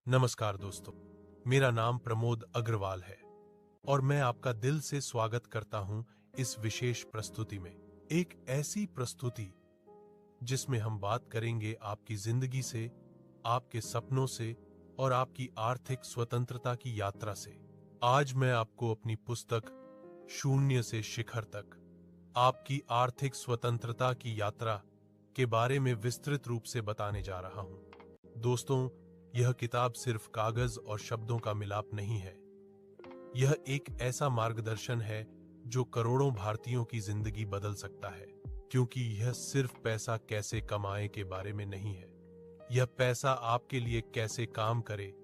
नमस्कार दोस्तों, मेरा नाम प्रमोद अग्रवाल है और मैं आपका दिल से स्वागत करता हूं इस विशेष प्रस्तुति में। एक ऐसी प्रस्तुति जिसमें हम बात करेंगे आपकी जिंदगी से, आपके सपनों से और आपकी आर्थिक स्वतंत्रता की यात्रा से। आज मैं आपको अपनी पुस्तक शून्य से शिखर तक आपकी आर्थिक स्वतंत्रता की यात्रा के बारे में विस्तृत रूप से बताने जा रहा हूं। दोस्तों, यह किताब सिर्फ कागज और शब्दों का मिलाप नहीं है। यह एक ऐसा मार्गदर्शन है जो करोड़ों भारतीयों की जिंदगी बदल सकता है, क्योंकि यह सिर्फ पैसा कैसे कमाए के बारे में नहीं है। यह पैसा आपके लिए कैसे काम करे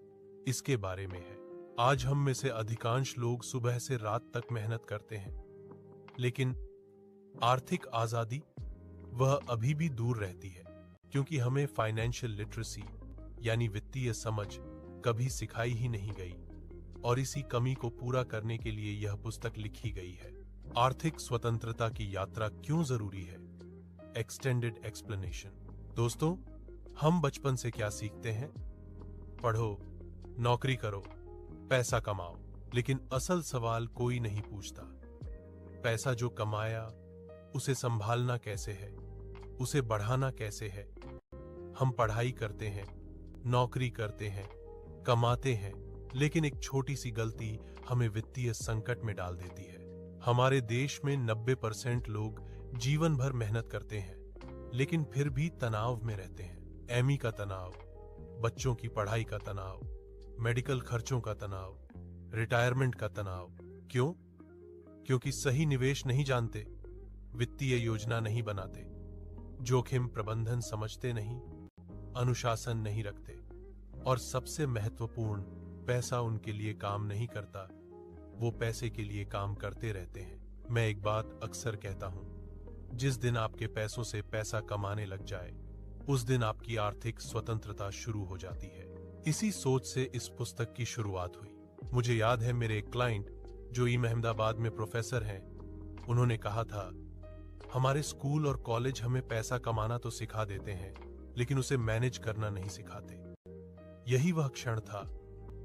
इसके बारे में है। आज हम में से अधिकांश लोग सुबह से रात तक मेहनत करते हैं, लेकिन आर्थिक आजादी वह अभी भी दूर रहती है, क्योंकि हमें फाइनेंशियल लिटरेसी यानी वित्तीय समझ कभी सिखाई ही नहीं गई। और इसी कमी को पूरा करने के लिए यह पुस्तक लिखी गई है। आर्थिक स्वतंत्रता की यात्रा क्यों जरूरी है? Extended explanation. दोस्तों, हम बचपन से क्या सीखते हैं? पढ़ो, नौकरी करो, पैसा कमाओ। लेकिन असल सवाल कोई नहीं पूछता। पैसा जो कमाया उसे संभालना कैसे है, उसे बढ़ाना कैसे है। हम पढ़ाई करते हैं, नौकरी करते हैं, कमाते हैं, लेकिन एक छोटी सी गलती हमें वित्तीय संकट में डाल देती है। हमारे देश में 90% लोग जीवन भर मेहनत करते हैं, लेकिन फिर भी तनाव में रहते हैं। एमई का तनाव, बच्चों की पढ़ाई का तनाव, मेडिकल खर्चों का तनाव, रिटायरमेंट का तनाव। क्यों? क्योंकि सही निवेश नहीं जानते, वित्तीय योजना नहीं बनाते, जोखिम प्रबंधन समझते नहीं, अनुशासन नहीं रखते, और सबसे महत्वपूर्ण, पैसा उनके लिए काम नहीं करता, वो पैसे के लिए काम करते रहते हैं। मैं एक बात अक्सर कहता हूं, जिस दिन आपके पैसों से पैसा कमाने लग जाए, उस दिन आपकी आर्थिक स्वतंत्रता शुरू हो जाती है। इसी सोच से इस पुस्तक की शुरुआत हुई। मुझे याद है, मेरे एक क्लाइंट जो अहमदाबाद में प्रोफेसर हैं, उन्होंने कहा था, हमारे स्कूल और कॉलेज हमें पैसा कमाना तो सिखा देते हैं, लेकिन उसे मैनेज करना नहीं सिखाते। यही वह क्षण था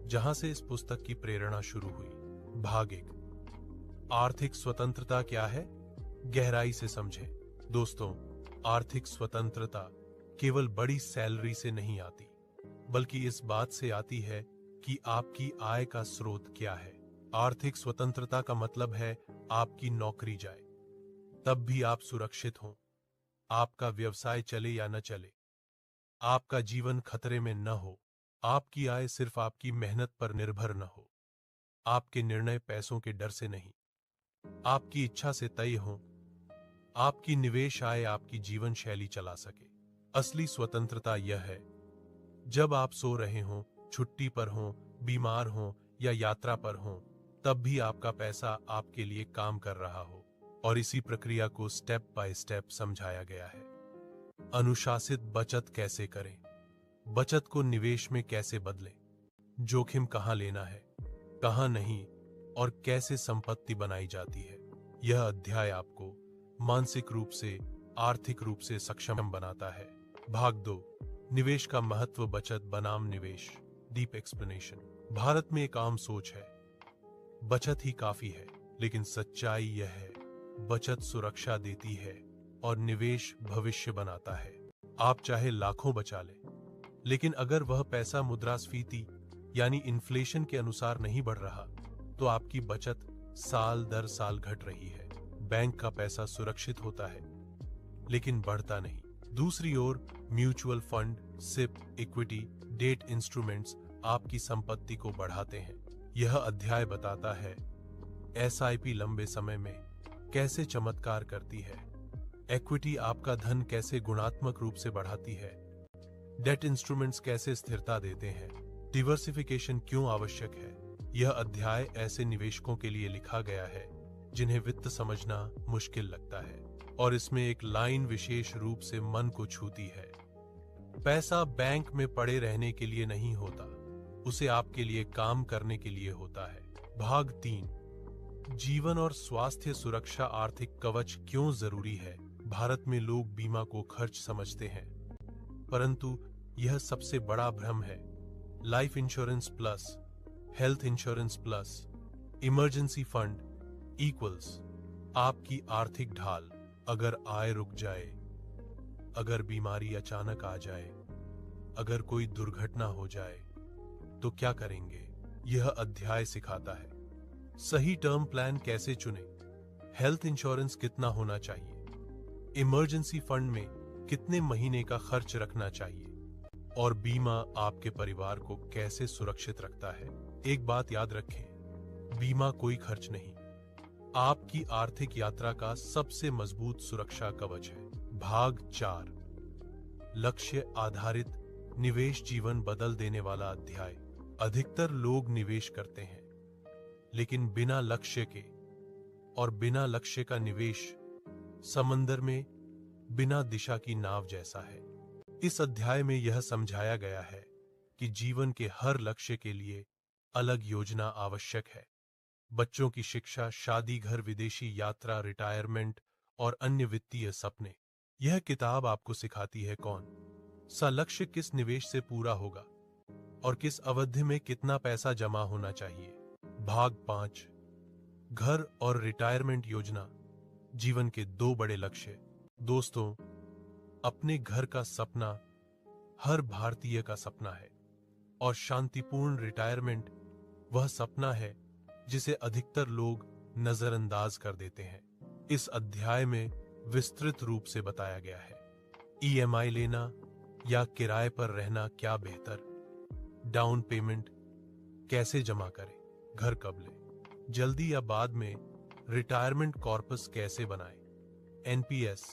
जहां से इस पुस्तक की प्रेरणा शुरू हुई। भाग 1, आर्थिक स्वतंत्रता क्या है, गहराई से समझें। दोस्तों, आर्थिक स्वतंत्रता केवल बड़ी सैलरी से नहीं आती, बल्कि इस बात से आती है कि आपकी आय का स्रोत क्या है। आर्थिक स्वतंत्रता का मतलब है आपकी नौकरी जाए तब भी आप सुरक्षित हों, आपका व्यवसाय चले या न चले, आपका जीवन खतरे में न हो, आपकी आय सिर्फ आपकी मेहनत पर निर्भर न हो, आपके निर्णय पैसों के डर से नहीं, आपकी इच्छा से तय हो, आपकी निवेश आय आपकी जीवन शैली चला सके। असली स्वतंत्रता यह है, जब आप सो रहे हों, छुट्टी पर हों, बीमार हों या यात्रा पर हों, तब भी आपका पैसा आपके लिए काम कर रहा हो। और इसी प्रक्रिया को स्टेप बाय स्टेप समझाया गया है। अनुशासित बचत कैसे करें, बचत को निवेश में कैसे बदलें, जोखिम कहां लेना है, कहां नहीं, और कैसे संपत्ति बनाई जाती है। यह अध्याय आपको मानसिक रूप से, आर्थिक रूप से सक्षम बनाता है। भाग 2, निवेश का महत्व, बचत बनाम निवेश, डीप एक्सप्लेनेशन। भारत में एक आम सोच है, बचत ही काफी है, लेकिन सच्चाई यह है, बचत सुरक्षा देती है और निवेश भविष्य बनाता है। आप चाहे लाखों बचा लें, लेकिन अगर वह पैसा मुद्रास्फीति यानी इन्फ्लेशन के अनुसार नहीं बढ़ रहा, तो आपकी बचत साल दर साल घट रही है। बैंक का पैसा सुरक्षित होता है, लेकिन बढ़ता नहीं। दूसरी ओर mutual fund, SIP, equity, debt instruments आपकी संपत्ति को बढ़ाते हैं। यह अध्याय बताता है एसआईपी लंबे समय में कैसे चमत्कार करती है, इक्विटी आपका धन कैसे गुणात्मक रूप से बढ़ाती है, डेट इंस्ट्रूमेंट्स कैसे स्थिरता देते हैं, डिवर्सिफिकेशन क्यों आवश्यक है। यह अध्याय ऐसे निवेशकों के लिए लिखा गया है जिन्हें वित्त समझना मुश्किल लगता है, और इसमें एक लाइन विशेष रूप से मन को छूती है, पैसा बैंक में पड़े रहने के लिए नहीं होता, उसे आपके लिए काम करने के लिए होता है। भाग 3, जीवन और स्वास्थ्य सुरक्षा, आर्थिक कवच क्यों जरूरी है। भारत में लोग बीमा को खर्च समझते हैं, परंतु यह सबसे बड़ा भ्रम है। Life insurance plus, health insurance plus, emergency fund equals आपकी आर्थिक ढाल। अगर आय रुक जाए, अगर बीमारी अचानक आ जाए, अगर कोई दुर्घटना हो जाए, तो क्या करेंगे? यह अध्याय सिखाता है सही टर्म प्लान कैसे चुने, हेल्थ इंश्योरेंस कितना होना चाहिए, इमरजेंसी फंड में कितने महीने का खर्च रखना चाहिए, और बीमा आपके परिवार को कैसे सुरक्षित रखता है। एक बात याद रखें, बीमा कोई खर्च नहीं, आपकी आर्थिक यात्रा का सबसे मजबूत सुरक्षा कवच है। भाग 4, लक्ष्य आधारित निवेश, जीवन बदल देने वाला अध्याय। अधिकतर लोग निवेश करते हैं, लेकिन बिना लक्ष्य के, और बिना लक्ष्य का निवेश समंदर में बिना दिशा की नाव जैसा है। इस अध्याय में यह समझाया गया है कि जीवन के हर लक्ष्य के लिए अलग योजना आवश्यक है। बच्चों की शिक्षा, शादी, घर, विदेशी यात्रा, रिटायरमेंट और अन्य वित्तीय सपने। यह किताब आपको सिखाती है कौन सा लक्ष्य किस निवेश से पूरा होगा और किस अवधि में कितना पैसा जमा होना चाहिए। भाग 5, घर और रिटायरमेंट योजना, जीवन के 2 बड़े लक्ष्य। दोस्तों, अपने घर का सपना हर भारतीय का सपना है, और शांतिपूर्ण रिटायरमेंट वह सपना है जिसे अधिकतर लोग नजरअंदाज कर देते हैं। इस अध्याय में विस्तृत रूप से बताया गया है ईएमआई लेना या किराए पर रहना क्या बेहतर, डाउन पेमेंट कैसे जमा करें, घर कब लें, जल्दी या बाद में, रिटायरमेंट कॉर्पस कैसे बनाएं, एनपीएस,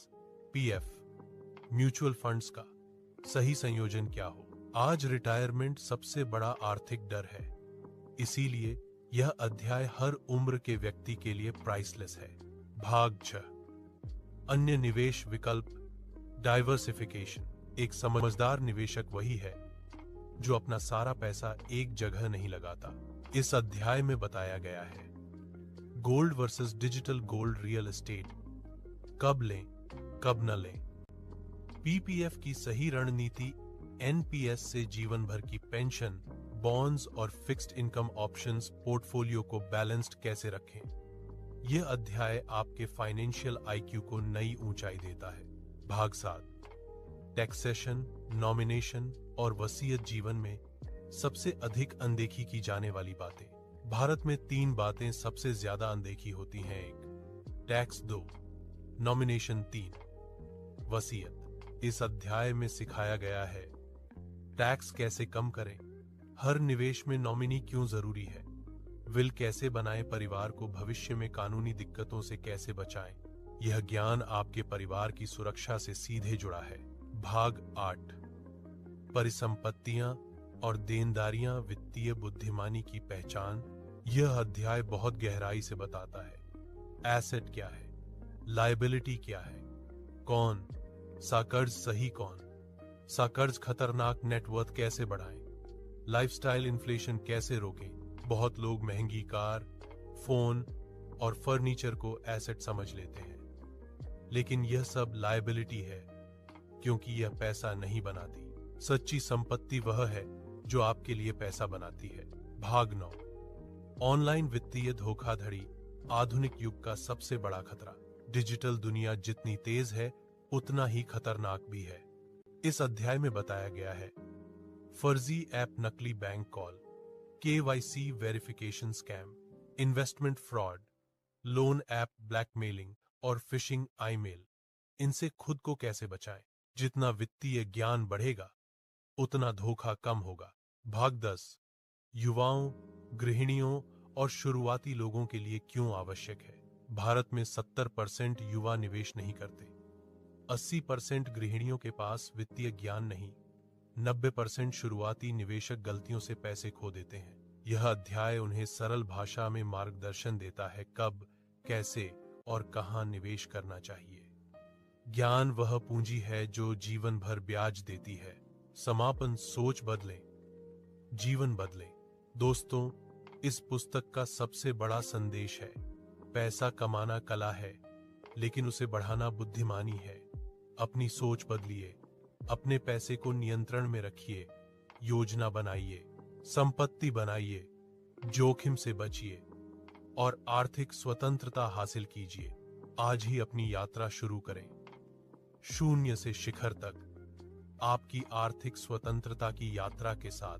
पीएफ, म्यूचुअल फंड्स का सही संयोजन क्या हो। आज रिटायरमेंट सबसे बड़ा आर्थिक डर है, इसीलिए यह अध्याय हर उम्र के व्यक्ति के लिए प्राइसलेस है। भाग 6, अन्य निवेश विकल्प, डाइवर्सिफिकेशन। एक समझदार निवेशक वही है जो अपना सारा पैसा एक जगह नहीं लगाता। इस अध्याय में बताया गया है gold versus digital gold, real estate, कब लें कब न लें, पीपीएफ की सही रणनीति, एनपीएस से जीवन भर की पेंशन, बॉन्ड्स और फिक्स्ड इनकम ऑप्शंस, पोर्टफोलियो को बैलेंस्ड कैसे रखें। यह अध्याय आपके फाइनेंशियल आईक्यू को नई ऊंचाई देता है। भाग 7, टैक्सेशन, नॉमिनेशन और वसीयत, जीवन में सबसे अधिक अनदेखी की जाने वाली बातें। भारत में 3 बातें सबसे ज्यादा अनदेखी होती हैं। 1, टैक्स, 2, नॉमिनेशन, 3, वसीयत। इस अध्याय में सिखाया गया है टैक्स कैसे कम करें, हर निवेश में नॉमिनी क्यों जरूरी है, विल कैसे बनाएं, परिवार को भविष्य में कानूनी दिक्कतों से कैसे बचाएं। यह ज्ञान आपके परिवार की सुरक्षा से सीधे जुड़ा है। भाग 8, परिसंपत्तियां और देनदारियां, वित्तीय बुद्धिमानी की पहचान। यह अध्याय बहुत गहराई से बताता है एसेट क्या है, लायबिलिटी क्या है, कौन सा कर्ज सही, कौन सा कर्ज खतरनाक, नेटवर्थ कैसे बढ़ाएं, लाइफस्टाइल इन्फ्लेशन कैसे रोकें। बहुत लोग महंगी कार, फोन और फर्नीचर को एसेट समझ लेते हैं, लेकिन यह सब लायबिलिटी है, क्योंकि यह पैसा नहीं बनाती। सच्ची संपत्ति वह है जो आपके लिए पैसा बनाती है। भाग 9, ऑनलाइन वित्तीय धोखाधड़ी, आधुनिक युग का सबसे बड़ा खतरा। डिजिटल दुनिया जितनी तेज है उतना ही खतरनाक भी है। इस अध्याय में बताया गया है फर्जी ऐप, नकली bank call, KYC verification scam, investment fraud, loan app blackmailing और फिशिंग ईमेल। इनसे खुद को कैसे बचाएं। जितना वित्तीय ज्ञान बढ़ेगा उतना धोखा कम होगा। भाग 10, युवाओं, गृहिणियों और शुरुआती लोगों के लिए क्यों आवश्यक है। भारत में 70% युवा निवेश नहीं करते, 80% गृहिणियों के पास वित्तीय ज्ञान नहीं, 90% शुरुआती निवेशक गलतियों से पैसे खो देते हैं। यह अध्याय उन्हें सरल भाषा में मार्गदर्शन देता है कब, कैसे और कहां निवेश करना चाहिए। ज्ञान वह पूंजी है जो जीवन भर ब्याज देती है। समापन, सोच बदलें, जीवन बदलें। दोस्तों, इस पुस्तक का सबसे बड़ा संदेश है पैसा कमाना कला है, लेकिन उसे बढ़ाना बुद्धिमानी है। अपनी सोच बदलिए, अपने पैसे को नियंत्रण में रखिए, योजना बनाइए संपत्ति बनाइए, जोखिम से बचिए और आर्थिक स्वतंत्रता हासिल कीजिए। आज ही अपनी यात्रा शुरू करें, शून्य से शिखर तक आपकी आर्थिक स्वतंत्रता की यात्रा के साथ।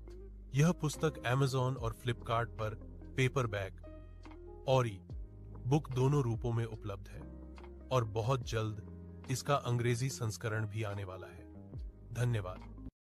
यह पुस्तक Amazon और फ्लिपकार्ट पर पेपरबैक और ई बुक दोनों रूपों में उपलब्ध है और बहुत जल्द इसका अंग्रेजी संस्करण भी आने वाला है। धन्यवाद।